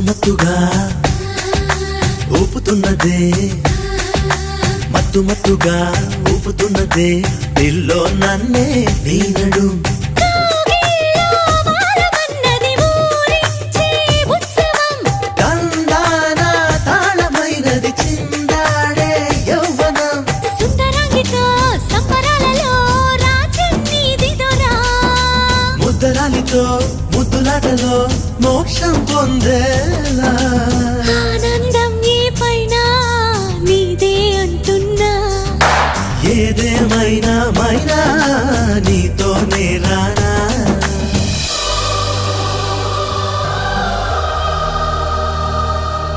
మత్తుగా ఊపుతున్నదే మత్తుగా ఊపుతున్నదే పిల్లో నన్నే నీనడు ముద్దరాలితో ముద్దులాటలో మోక్షం పొందేలా